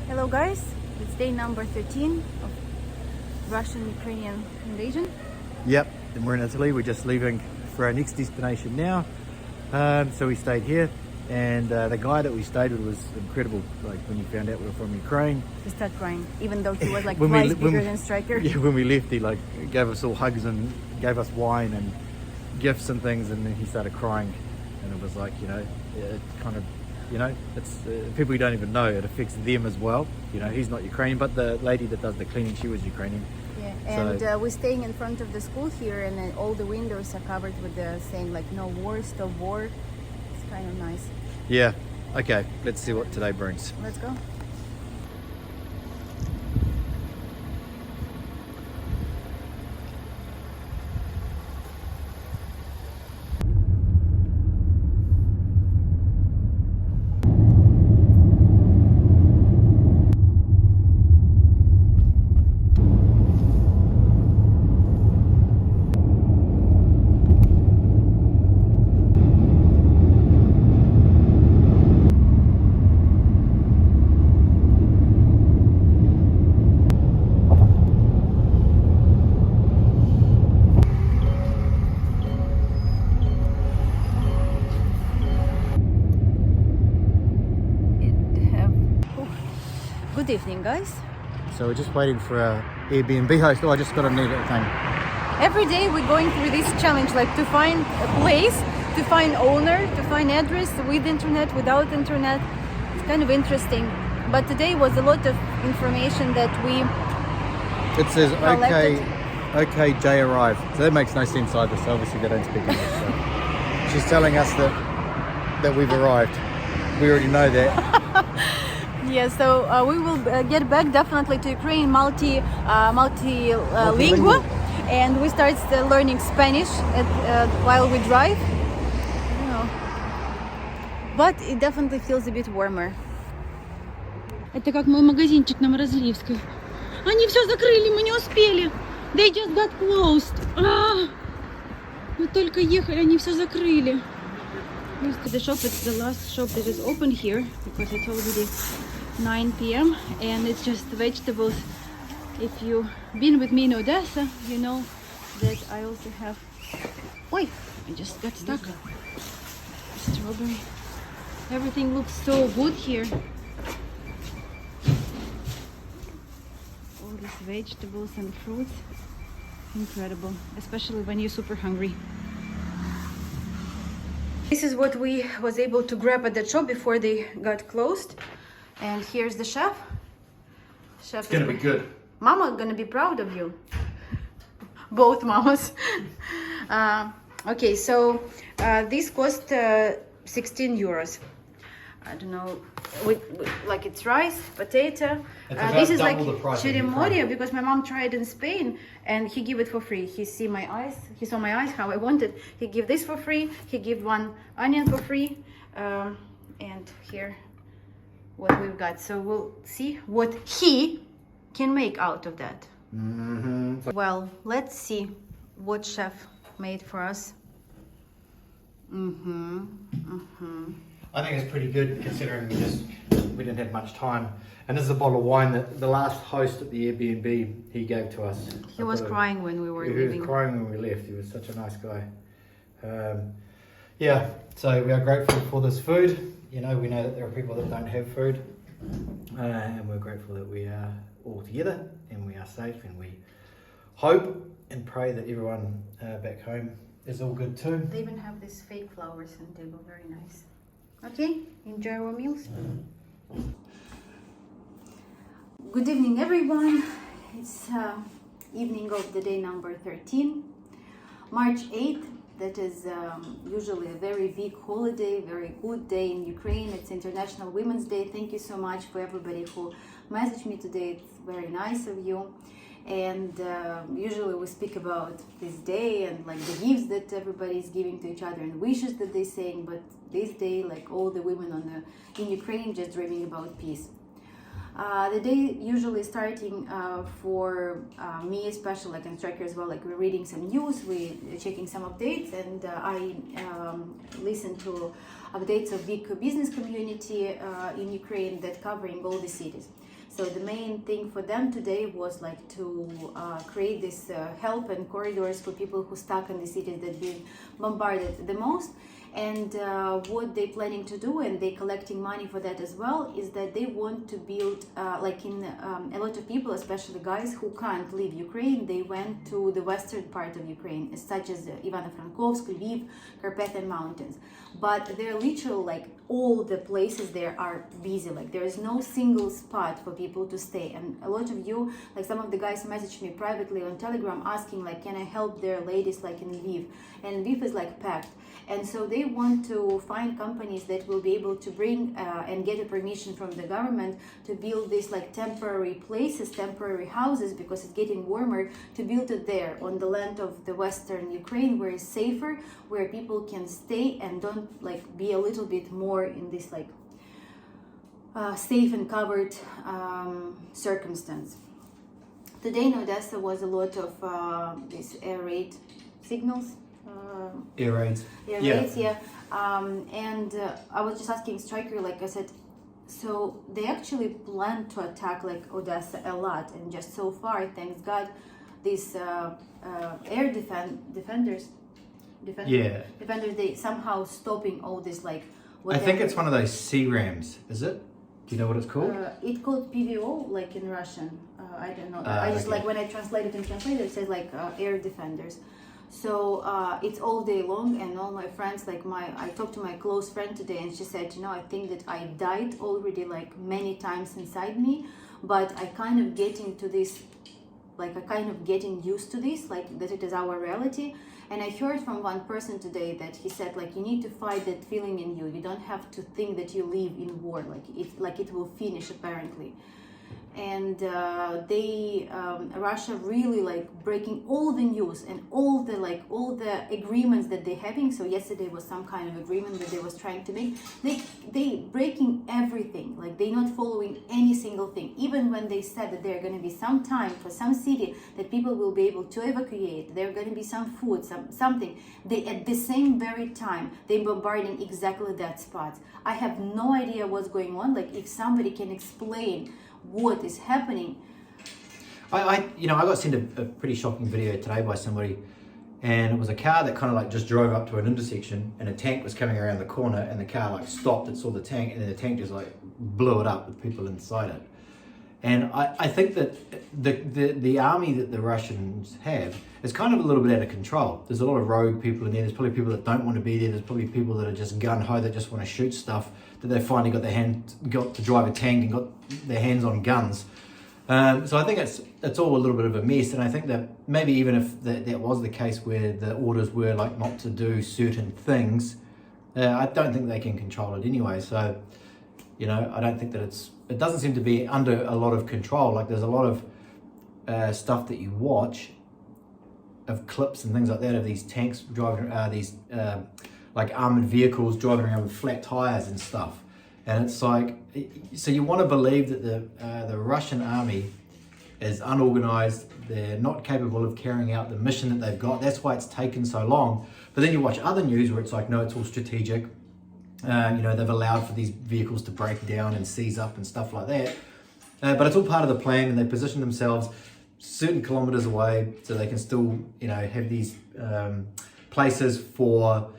Hello guys, it's day number 13 of Russian-Ukrainian invasion. Yep, and we're in Italy. We're just leaving for our next destination now. So we stayed here, and the guy that we stayed with was incredible. Like when he found out we were from Ukraine, He started crying, even though he was like When twice we- bigger when- than Striker. yeah, when we left, he like gave us all hugs and gave us wine and gifts and things, and then he started crying, and it was like, it kind of, it's people you don't even know. It affects them as well. He's not Ukrainian, but the lady that does the cleaning, she was Ukrainian. Yeah, and we're staying in front of the school here, and then all the windows are covered with the saying like "No war, stop war." It's kind of nice. Yeah. Okay. Let's see what today brings. Let's go. Good evening, guys. So we're just waiting for our Airbnb host. Oh, I just got a new thing. Every day we're going through this challenge, like to find a place, to find owner, to find address with internet, without internet. It's kind of interesting. But today was a lot of information that we It says collected. okay, Jay arrived. So that makes no sense either. So obviously they don't speak English. So she's telling us that we've arrived. We already know that. Yeah, so we will get back definitely to Ukraine multilingual, and we start learning Spanish while we drive. But it definitely feels a bit warmer. Это как мой магазинчик на Морозливской. Они все закрыли, мы не успели. They just got closed. Мы только ехали, они все закрыли. The shop is the last shop that is open here because it's already 9 p.m. and it's just vegetables. If you've been with me in Odessa, you know that I also have. Wait, I just got stuck. Strawberry. Everything looks so good here. All these vegetables and fruits. Incredible, especially when you're super hungry. This is what we was able to grab at the shop before they got closed. And here's the chef. Chef It's gonna be good. Mama gonna be proud of you. Both mamas. Okay, so this cost 16 euros. I don't know, like it's rice, potato. This is like chirimoya because my mom tried in Spain and he gave it for free. He saw my eyes how I wanted. He gave this for free. He gave one onion for free. And here what we've got. So we'll see what he can make out of that. Mm-hmm. Well, let's see what chef made for us. I think it's pretty good considering we didn't have much time. And this is a bottle of wine that the last host at the Airbnb he gave to us. He was crying when we were leaving. He was crying when we left. He was such a nice guy. Yeah, so we are grateful for this food. We know that there are people that don't have food. And we're grateful that we are all together and we are safe, and we hope and pray that everyone back home is all good too. They even have these fake flowers on the table, very nice. Okay, enjoy our meals. Good evening, everyone. It's evening of the day number 13, March 8th. That is usually a very big holiday, very good day in Ukraine. It's International Women's Day. Thank you so much for everybody who messaged me today. It's very nice of you. And usually we speak about this day and like the gifts that everybody is giving to each other and wishes that they're saying. But this day, like all the women in Ukraine, just dreaming about peace. The day usually starting for me, especially like instructor as well, like we're reading some news, we're checking some updates, and I listen to updates of big business community in Ukraine that covering all the cities. So the main thing for them today was like to create this help and corridors for people who stuck in the cities that been bombarded the most. And what they're planning to do, and they're collecting money for that as well, is that they want to build, like in a lot of people, especially guys who can't leave Ukraine, they went to the western part of Ukraine, such as Ivano-Frankovsk, Lviv, Carpathian Mountains. But they're literally like all the places there are busy, like there is no single spot for people to stay. And a lot of you, like some of the guys messaged me privately on Telegram asking like, can I help their ladies like in Lviv? And Lviv is like packed. And so they want to find companies that will be able to bring and get a permission from the government to build these like temporary places, temporary houses, because it's getting warmer, to build it there on the land of the western Ukraine, where it's safer, where people can stay and don't like be a little bit more in this like safe and covered circumstance. Today in Odessa was a lot of these air raid signals. Air raids. Yeah. And I was just asking Striker, like I said, so they actually plan to attack like Odessa a lot, and just so far, thanks God, these air defenders, they somehow stopping all this like. I think it's one of those CRAMs, is it? Do you know what it's called? It's called PVO, like in Russian. I don't know. I just like when I translate it, it says like air defenders. So it's all day long, and all my friends, like I talked to my close friend today, and she said, you know, I think that I died already like many times inside me, but I kind of getting to this, like I kind of getting used to this, like that it is our reality. And I heard from one person today that he said like you need to fight that feeling in you. You don't have to think that you live in war, like it will finish apparently. And Russia really like breaking all the news and all the agreements that they're having. So yesterday was some kind of agreement that they was trying to make. They breaking everything. Like they're not following any single thing. Even when they said that there are going to be some time for some city that people will be able to evacuate, there are going to be some food, something. They at the same very time they bombarding exactly that spot. I have no idea what's going on. Like if somebody can explain what is happening. I got sent a pretty shocking video today by somebody, and it was a car that kind of like just drove up to an intersection, and a tank was coming around the corner, and the car like stopped, it saw the tank, and then the tank just like blew it up with people inside it. And I think that the army that the Russians have is kind of a little bit out of control. There's a lot of rogue people in there. There's probably people that don't want to be there. There's probably people that are just gun-ho, that just want to shoot stuff, that they finally got to drive a tank and got their hands on guns. So I think it's all a little bit of a mess. And I think that maybe even if that was the case where the orders were like not to do certain things, I don't think they can control it anyway. So, I don't think that it doesn't seem to be under a lot of control. Like there's a lot of stuff that you watch of clips and things like that of these tanks driving, like armored vehicles driving around with flat tires and stuff. And it's like, so you want to believe that the Russian army is unorganized. They're not capable of carrying out the mission that they've got. That's why it's taken so long. But then you watch other news where it's like, no, it's all strategic. They've allowed for these vehicles to break down and seize up and stuff like that. But it's all part of the plan, and they position themselves certain kilometers away so they can still, have these places for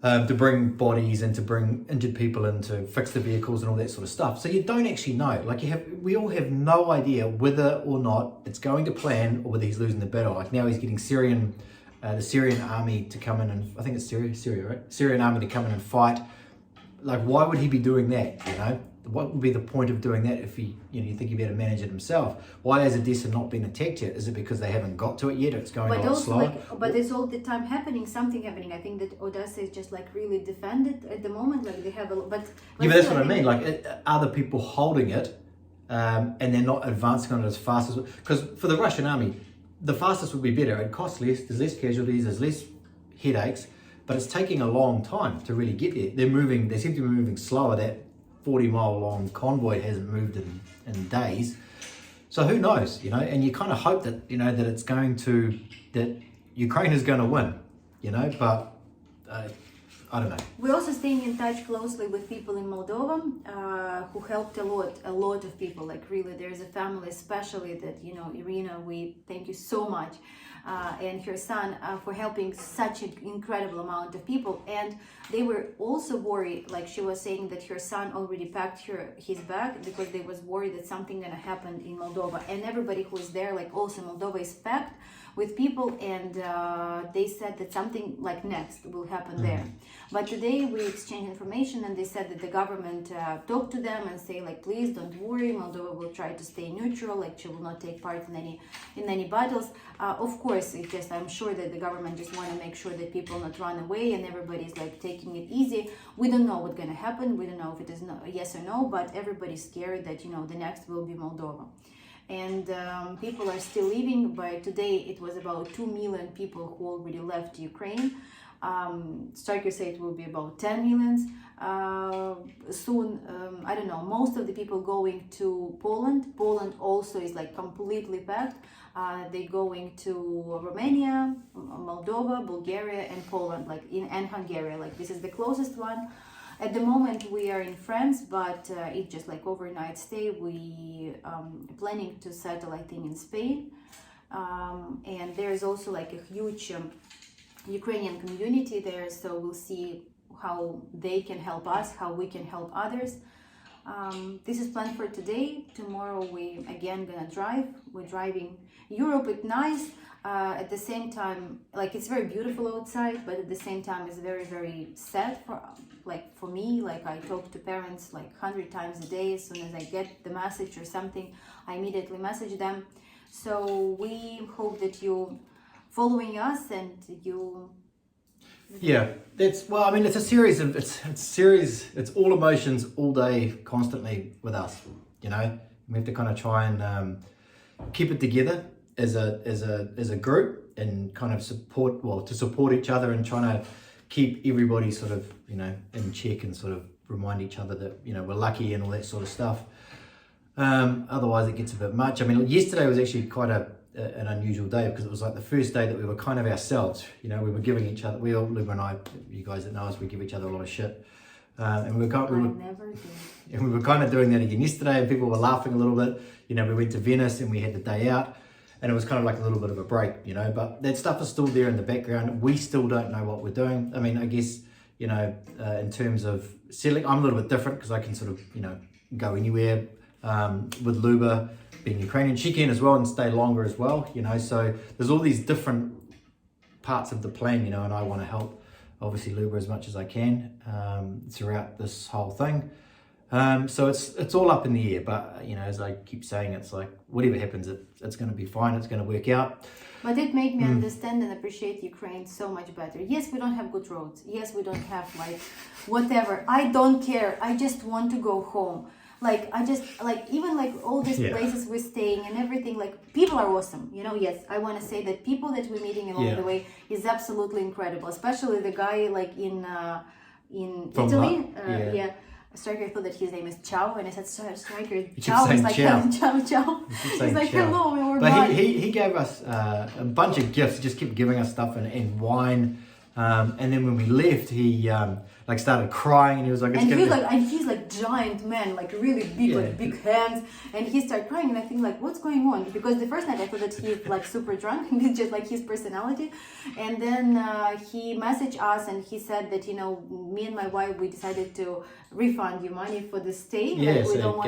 to bring bodies and to bring injured people in to fix the vehicles and all that sort of stuff. So you don't actually know. Like we all have no idea whether or not it's going to plan or whether he's losing the battle. Like now he's getting the Syrian army to come in, and I think it's Syria, right? Syrian army to come in and fight. Like, why would he be doing that? What would be the point of doing that if you think he'd be able to manage it himself? Why has Odessa not been attacked yet? Is it because they haven't got to it yet? Or it's going a lot slower? But there's all the time something happening. I think that Odessa is just like really defended at the moment. Like they have but that's what I mean. Like, are the people holding it, and they're not advancing on it as fast as? Because for the Russian army, the fastest would be better. It costs less. There's less casualties. There's less headaches. But it's taking a long time to really get there. They seem to be moving slower. That 40-mile long convoy hasn't moved in days. So who knows, you know, and you kind of hope that, you know, that Ukraine is going to win, you know, but I don't know. We're also staying in touch closely with people in Moldova who helped a lot of people. Like really, there's a family especially that, you know, Irina, we thank you so much, and her son for helping such an incredible amount of people. And they were also worried, like she was saying, that her son already packed his bag because they was worried that something gonna happen in Moldova. And everybody who is there, like also Moldova is packed with people, and they said that something like next will happen there. But today we exchanged information, and they said that the government talked to them and say, like, please don't worry, Moldova will try to stay neutral, like she will not take part in any battles. Of course, it just, I'm sure that the government just want to make sure that people not run away and everybody's like taking it easy. We don't know what's gonna happen. We don't know if it is yes or no, but everybody's scared that, you know, the next will be Moldova. And people are still leaving. By today, it was about 2 million people who already left Ukraine. Strikers say it will be about 10 millions soon. I don't know, most of the people going to Poland. Poland also is like completely packed. They're going to Romania, Moldova, Bulgaria, and Poland, and Hungary. Like this is the closest one. At the moment we are in France, but it's just like overnight stay. We planning to settle, I think, in Spain. And there is also like a huge Ukrainian community there, so we'll see how they can help us, how we can help others. This is planned for today. Tomorrow we again gonna drive. We're driving Europe. It's nice. At the same time, like it's very beautiful outside, but at the same time it's very, very sad for me. Like I talk to parents like 100 times a day. As soon as I get the message or something, I immediately message them. So we hope that you following us and you. Yeah, well, I mean, it's a series of it's all emotions all day, constantly with us. You know, we have to kind of try and keep it together as a group and kind of support each other and trying to keep everybody sort of, you know, in check and sort of remind each other that, you know, we're lucky and all that sort of stuff. Otherwise it gets a bit much. I mean, yesterday was actually quite an unusual day because it was like the first day that we were kind of ourselves. You know, we were giving each other, Luba and I, you guys that know us, we give each other a lot of shit. And we were kind of doing that again yesterday, and people were laughing a little bit. You know, we went to Venice and we had the day out, and it was kind of like a little bit of a break, you know, but that stuff is still there in the background. We still don't know what we're doing. I mean, I guess, you know, in terms of settling, I'm a little bit different because I can sort of, you know, go anywhere. With Luba being Ukrainian, she can as well and stay longer as well, you know, so there's all these different parts of the plan, you know, and I want to help obviously Luba as much as I can throughout this whole thing. So it's all up in the air, but you know, as I keep saying, it's like whatever happens, it's going to be fine, it's going to work out. But it made me understand and appreciate Ukraine so much better. Yes, we don't have good roads. Yes, we don't have like whatever. I don't care. I just want to go home. Like, I just, like, even like all these places we're staying and everything, like, people are awesome, you know. Yes, I want to say that people that we're meeting along the way is absolutely incredible, especially the guy like in Italy. Striker thought that his name is Chow, and I said, Striker, Chow is like, Chow. He's like, hello, we're back. But he gave us a bunch of gifts. He just kept giving us stuff and wine. And then when we left, he like started crying, and he was like, he's like giant man, like really big, like big hands, and he started crying, and I think like, what's going on? Because the first night I thought that he's like super drunk, and it's just like his personality, and then he messaged us and he said that, you know, me and my wife, we decided to refund you money for the stay. Like, we don't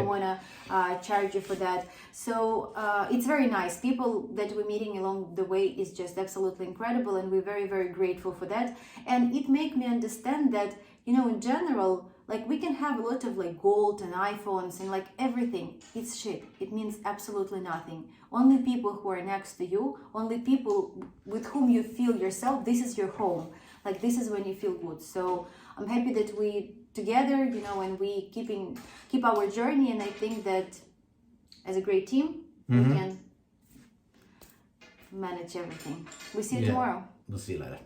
want to charge you for that. So it's very nice. People that we're meeting along the way is just absolutely incredible, and we're very, very grateful for that. And it made me understand that, you know, in general, like we can have a lot of like gold and iPhones and like everything. It's shit. It means absolutely nothing. Only people who are next to you, only people with whom you feel yourself, this is your home. Like this is when you feel good. So I'm happy that we together, you know, and we keep our journey. And I think that as a great team, we can manage everything. We see you tomorrow. We'll see you later.